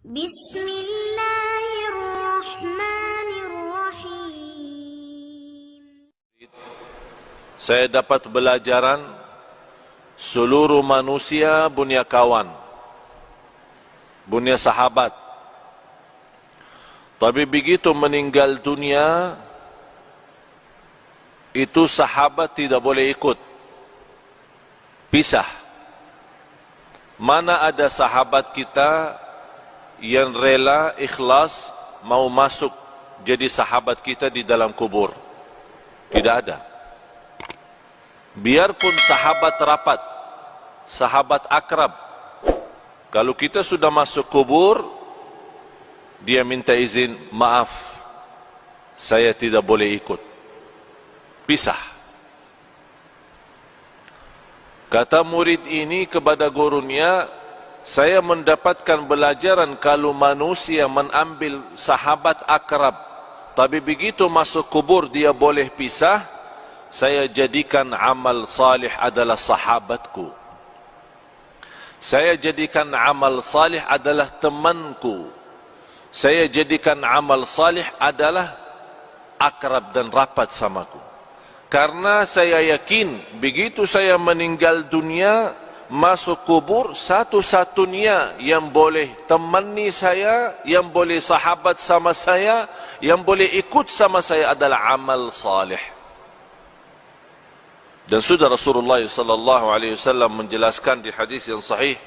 Bismillahirrahmanirrahim. Saya dapat belajaran seluruh manusia bunya kawan, bunya sahabat. Tapi begitu meninggal dunia, itu sahabat tidak boleh ikut, pisah. Mana ada sahabat kita yang rela, ikhlas, mau masuk jadi sahabat kita di dalam kubur? Tidak ada. Biarpun sahabat rapat, sahabat akrab, kalau kita sudah masuk kubur, dia minta izin, maaf, saya tidak boleh ikut, pisah. Kata murid ini kepada gurunya, saya mendapatkan pelajaran kalau manusia mengambil sahabat akrab, tapi begitu masuk kubur dia boleh pisah, saya jadikan amal salih adalah sahabatku. Saya jadikan amal salih adalah temanku. Saya jadikan amal salih adalah akrab dan rapat samaku. Karena saya yakin begitu saya meninggal dunia, masuk kubur, satu-satunya yang boleh temani saya, yang boleh sahabat sama saya, yang boleh ikut sama saya adalah amal salih. Dan sudah Rasulullah sallallahu alaihi wasallam menjelaskan di hadis yang sahih,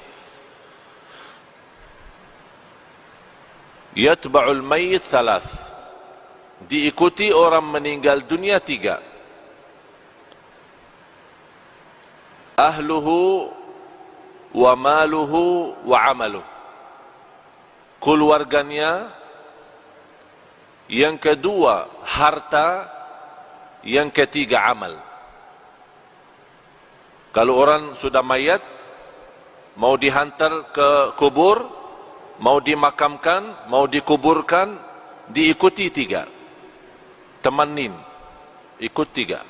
yatba'ul mayyit thalath, diikuti orang meninggal dunia 3. Ahluhu wa maluhu wa amaluh, keluarganya, yang kedua harta, yang ketiga amal. Kalau orang sudah mayat, mau dihantar ke kubur, mau dimakamkan, mau dikuburkan, diikuti 3. Temanin, ikut 3.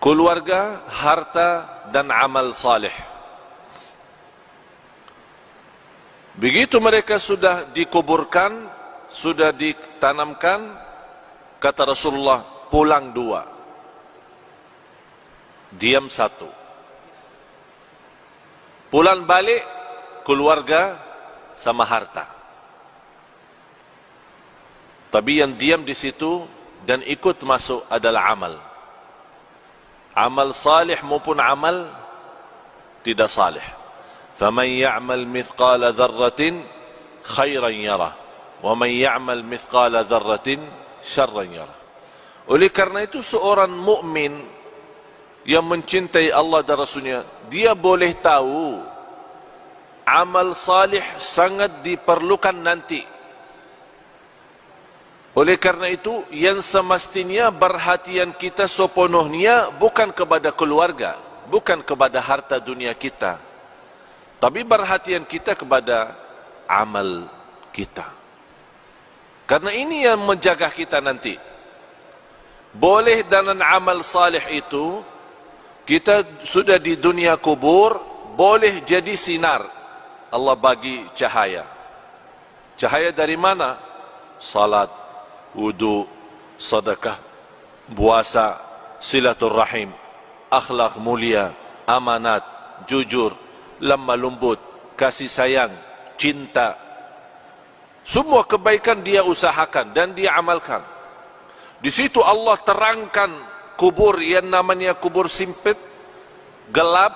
Keluarga, harta, dan amal salih. Begitu mereka sudah dikuburkan, sudah ditanamkan, kata Rasulullah, pulang 2, diam 1. Pulang balik, keluarga sama harta. Tapi yang diam di situ dan ikut masuk adalah amal. Amal salih maupun amal tidak salih. Faman ya'mal mithqala dzarratin khairan yarah, wa man ya'mal mithqala dzarratin syarran yarah. Oleh karena itu seorang mukmin yang mencintai Allah dan Rasulnya, dia boleh tahu amal salih sangat diperlukan nanti. Oleh karena itu, yang semestinya perhatian kita sepenuhnya bukan kepada keluarga, bukan kepada harta dunia kita, tapi perhatian kita kepada amal kita. Karena ini yang menjaga kita nanti. Boleh dengan amal salih itu, kita sudah di dunia kubur, boleh jadi sinar. Allah bagi cahaya. Cahaya dari mana? Salat, wudu, sedekah, puasa, silaturrahim, akhlak mulia, amanat, jujur, lemah lembut, kasih sayang, cinta. Semua kebaikan dia usahakan dan dia amalkan. Di situ Allah terangkan kubur yang namanya kubur sempit, gelap,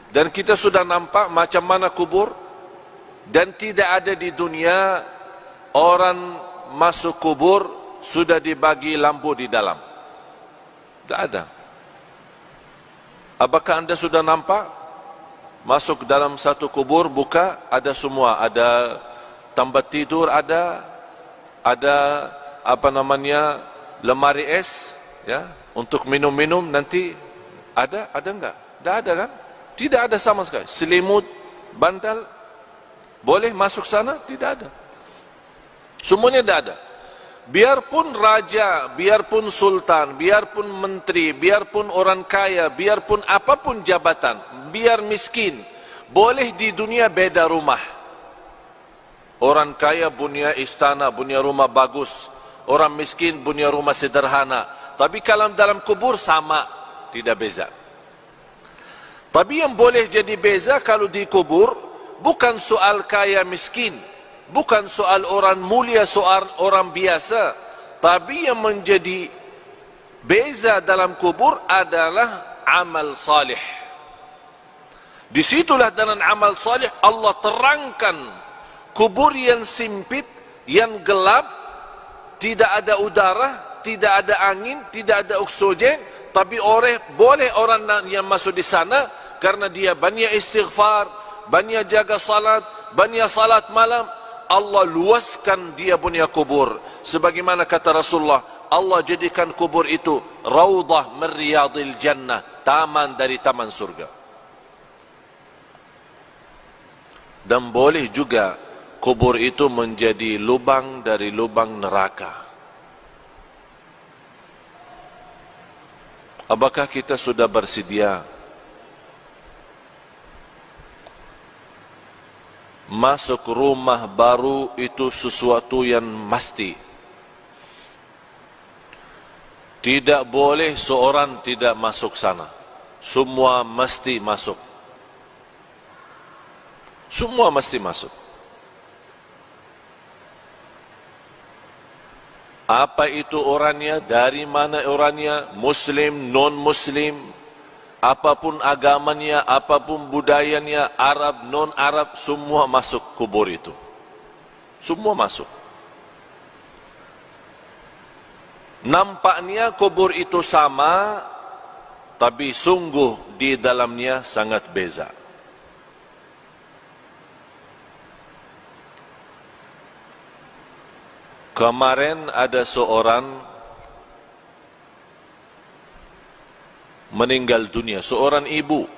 dan kita sudah nampak macam mana kubur. Dan tidak ada di dunia orang masuk kubur sudah dibagi lampu di dalam. Tidak ada. Apakah anda sudah nampak? Masuk dalam satu kubur, buka, ada semua. Ada tempat tidur, ada lemari es, ya, untuk minum-minum nanti. Ada enggak? Tidak ada kan? Tidak ada sama sekali. Selimut, bantal, boleh masuk sana? Tidak ada. Semuanya tidak ada. Biarpun raja, biarpun sultan, biarpun menteri, biarpun orang kaya, biarpun apapun jabatan, biar miskin, Boleh di dunia beda rumah. Orang kaya punya istana, punya rumah bagus. Orang miskin punya rumah sederhana. Tapi kalau dalam kubur sama, tidak beza. Tapi yang boleh jadi beza kalau di kubur, bukan soal kaya miskin, bukan soal orang mulia, soal orang biasa. Tapi yang menjadi beza dalam kubur adalah amal salih. Disitulah dalam amal salih Allah terangkan kubur yang sempit, yang gelap, tidak ada udara, tidak ada angin, tidak ada oksigen, tapi boleh orang yang masuk di sana karena dia banyak istighfar, banyak jaga salat, banyak salat malam. Allah luaskan dia punya kubur. Sebagaimana kata Rasulullah, Allah jadikan kubur itu raudhah min riyadil jannah, taman dari taman surga. Dan boleh juga kubur itu menjadi lubang dari lubang neraka. Apakah kita sudah bersedia masuk rumah baru itu sesuatu yang mesti? Tidak boleh seorang tidak masuk sana. Semua mesti masuk. Semua mesti masuk. Apa itu orangnya, dari mana orangnya, muslim, non-muslim, apapun agamanya, apapun budayanya, Arab, non-Arab, semua masuk kubur itu. Semua masuk. Nampaknya kubur itu sama, tapi sungguh di dalamnya sangat beza. Kemarin ada seorang meninggal dunia, seorang ibu.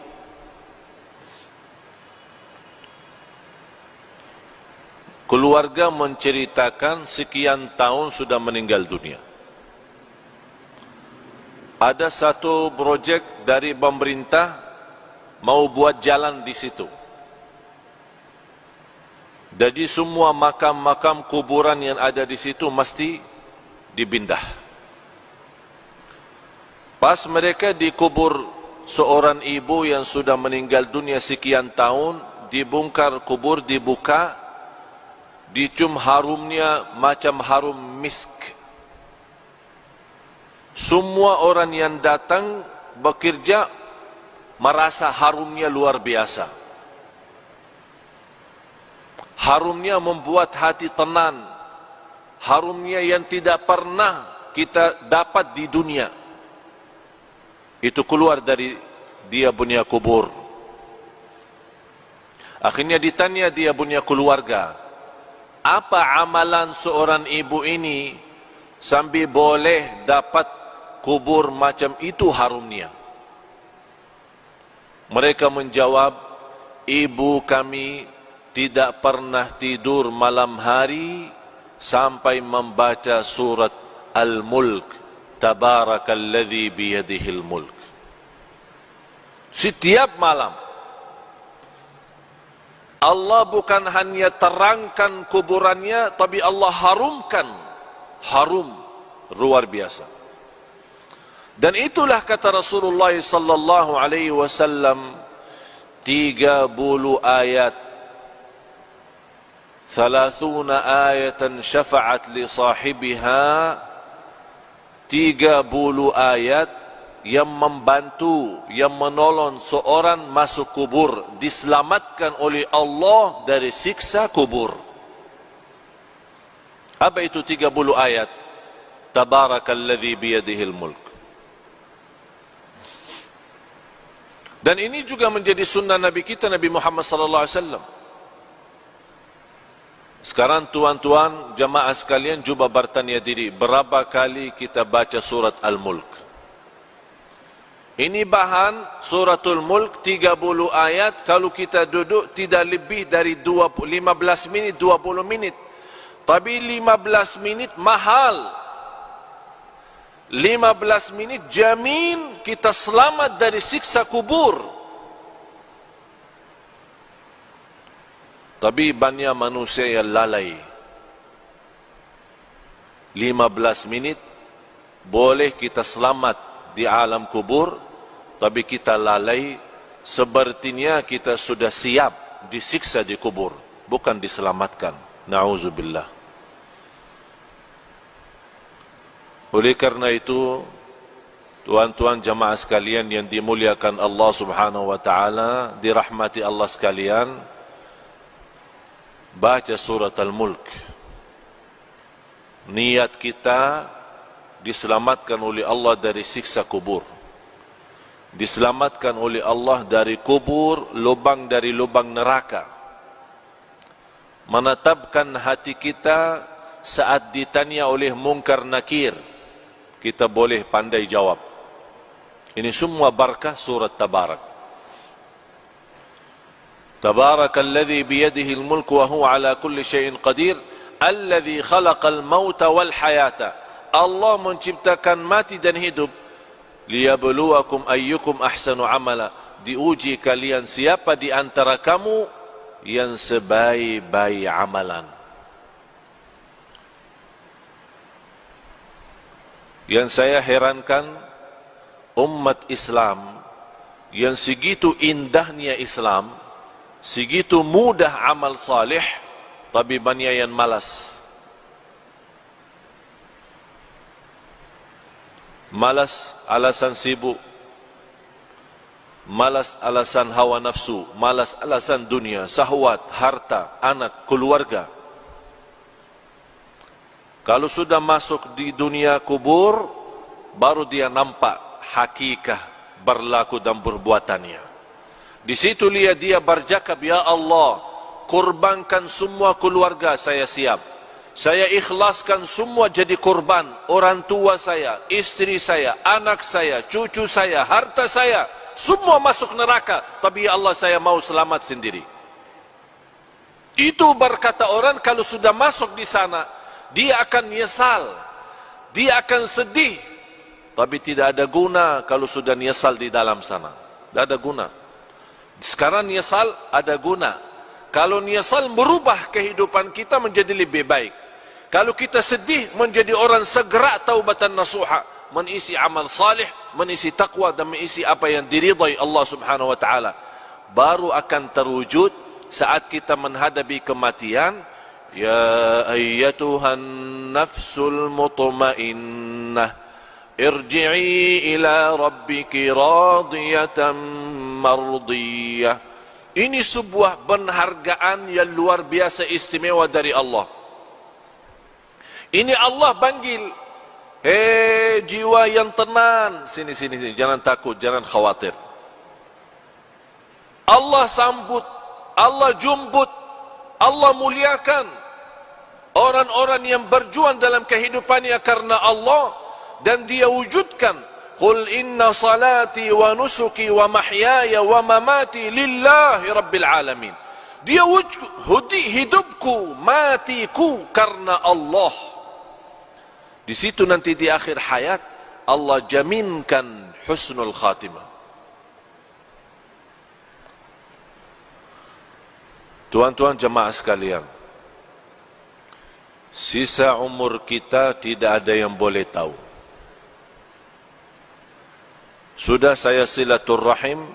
Keluarga menceritakan sekian tahun sudah meninggal dunia. Ada satu projek dari pemerintah mau buat jalan di situ. Jadi semua makam-makam kuburan yang ada di situ mesti dipindah. Pas mereka dikubur seorang ibu yang sudah meninggal dunia sekian tahun, dibongkar kubur, dibuka, dicium harumnya macam harum misk. Semua orang yang datang bekerja merasa harumnya luar biasa. Harumnya membuat hati tenang. Harumnya yang tidak pernah kita dapat di dunia. Itu keluar dari dia punya kubur. Akhirnya ditanya dia punya keluarga, apa amalan seorang ibu ini sambil boleh dapat kubur macam itu harumnya? Mereka menjawab, ibu kami tidak pernah tidur malam hari sampai membaca surat Al-Mulk, Tabarakalladzi biyadihil mulk. Setiap malam Allah bukan hanya terangkan kuburannya, tapi Allah harumkan. Harum luar biasa. Dan itulah kata Rasulullah sallallahu alaihi wasallam, 30 ayat, 30 ayatan syafa'at li sahibiha, 30 ayat yang membantu, yang menolong seorang masuk kubur, diselamatkan oleh Allah dari siksa kubur. Apa itu 30 ayat? Tabarakalladzi biyadihil mulk. Dan ini juga menjadi sunnah Nabi kita, Nabi Muhammad sallallahu alaihi wasallam. Sekarang tuan-tuan jamaah sekalian cuba bertanya diri, berapa kali kita baca surat Al-Mulk? Ini bahan suratul Mulk 30 ayat, kalau kita duduk tidak lebih dari 15 menit, 20 menit. Tapi 15 menit mahal. 15 menit jamin kita selamat dari siksa kubur. Tapi banyak manusia yang lalai. 15 minit boleh kita selamat di alam kubur, tapi kita lalai, sepertinya kita sudah siap disiksa di kubur, bukan diselamatkan. Na'udzubillah. Oleh karena itu, tuan-tuan jamaah sekalian yang dimuliakan Allah Subhanahu wa taala, dirahmati Allah sekalian, baca surat Al-Mulk. Niat kita diselamatkan oleh Allah dari siksa kubur, diselamatkan oleh Allah dari kubur, lubang dari lubang neraka. Menetapkan hati kita saat ditanya oleh mungkar nakir, kita boleh pandai jawab. Ini semua barakah surat Tabarak. Tabarakalladzi biyadihi al-mulku wa huwa ala kulli syai'in qadir, alladzi khalaqal mauta wal hayata. Allah menciptakan mati dan hidup, liyabluwakum ayyukum ahsanu amala, diuji kalian siapa di antara kamu yang sebaik-baik amalan. Yang saya herankan, umat Islam yang segitu indahnya Islam, segitu mudah amal salih, tapi banyak yang malas. Malas alasan sibuk, malas alasan hawa nafsu, malas alasan dunia, syahwat, harta, anak, keluarga. Kalau sudah masuk di dunia kubur, baru dia nampak hakikah berlaku dan perbuatannya. Di situ lihat dia bercakap, ya Allah, kurbankan semua keluarga saya siap. Saya ikhlaskan semua jadi kurban. Orang tua saya, istri saya, anak saya, cucu saya, harta saya, semua masuk neraka. Tapi ya Allah, saya mau selamat sendiri. Itu berkata orang kalau sudah masuk di sana, dia akan nyesal, dia akan sedih. Tapi tidak ada guna kalau sudah nyesal di dalam sana. Tidak ada guna. Sekarang nyesal ada guna. Kalau nyesal merubah kehidupan kita menjadi lebih baik. Kalau kita sedih menjadi orang segera taubatan nasuha, mengisi amal salih, mengisi taqwa dan mengisi apa yang diridai Allah Subhanahu wa taala. Baru akan terwujud saat kita menghadapi kematian. Ya ayyatuhan nafsul mutmainnah, irji'i ila rabbiki radiyatan mardiyah. Ini sebuah penghargaan yang luar biasa istimewa dari Allah. Ini Allah panggil, hei jiwa yang tenang, sini, jangan takut, jangan khawatir. Allah sambut, Allah jemput, Allah muliakan orang-orang yang berjuang dalam kehidupannya karena Allah, dan dia wujudkan, qul inna salati wa nusuki wa mahyaya wa mamati lillahi rabbil alamin. Dia wujud hidupku, matiku karena Allah. Di situ nanti di akhir hayat Allah jaminkan husnul khatimah. Tuan-tuan jemaah sekalian, sisa umur kita tidak ada yang boleh tahu. Sudah saya silaturrahim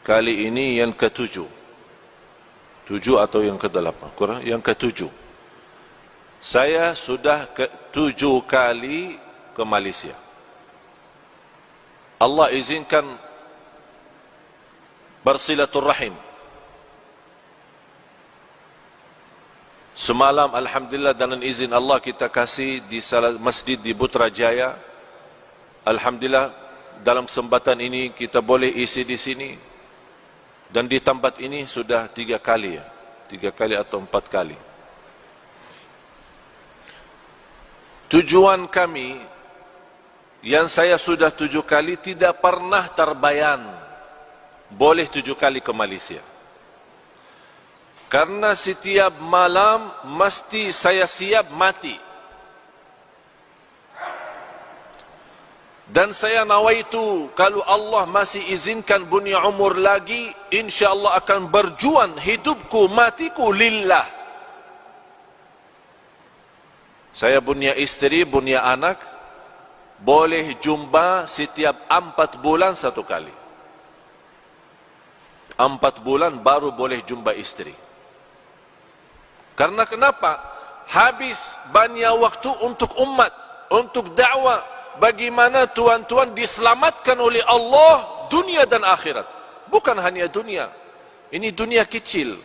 kali ini yang ke-7. 7 atau yang ke-8? Kurang, yang ke-7. Saya sudah ke-7 kali ke Malaysia. Allah izinkan bersilaturrahim. Semalam alhamdulillah dengan izin Allah kita kasih di salah masjid di Putrajaya. Alhamdulillah dalam kesempatan ini kita boleh isi di sini. Dan di tempat ini sudah 3 kali ya. 3 kali atau 4 kali. Tujuan kami yang saya sudah 7 kali tidak pernah terbayang boleh 7 kali ke Malaysia. Karena setiap malam mesti saya siap mati. Dan saya nawaitu kalau Allah masih izinkan punya umur lagi, insya-Allah akan berjuang hidupku matiku lillah. Saya punya istri, punya anak, boleh jumpa setiap 4 bulan satu kali. 4 bulan baru boleh jumpa istri. Karena kenapa? Habis banyak waktu untuk umat, untuk dakwah. Bagaimana tuan-tuan diselamatkan oleh Allah dunia dan akhirat. Bukan hanya dunia. Ini dunia kecil.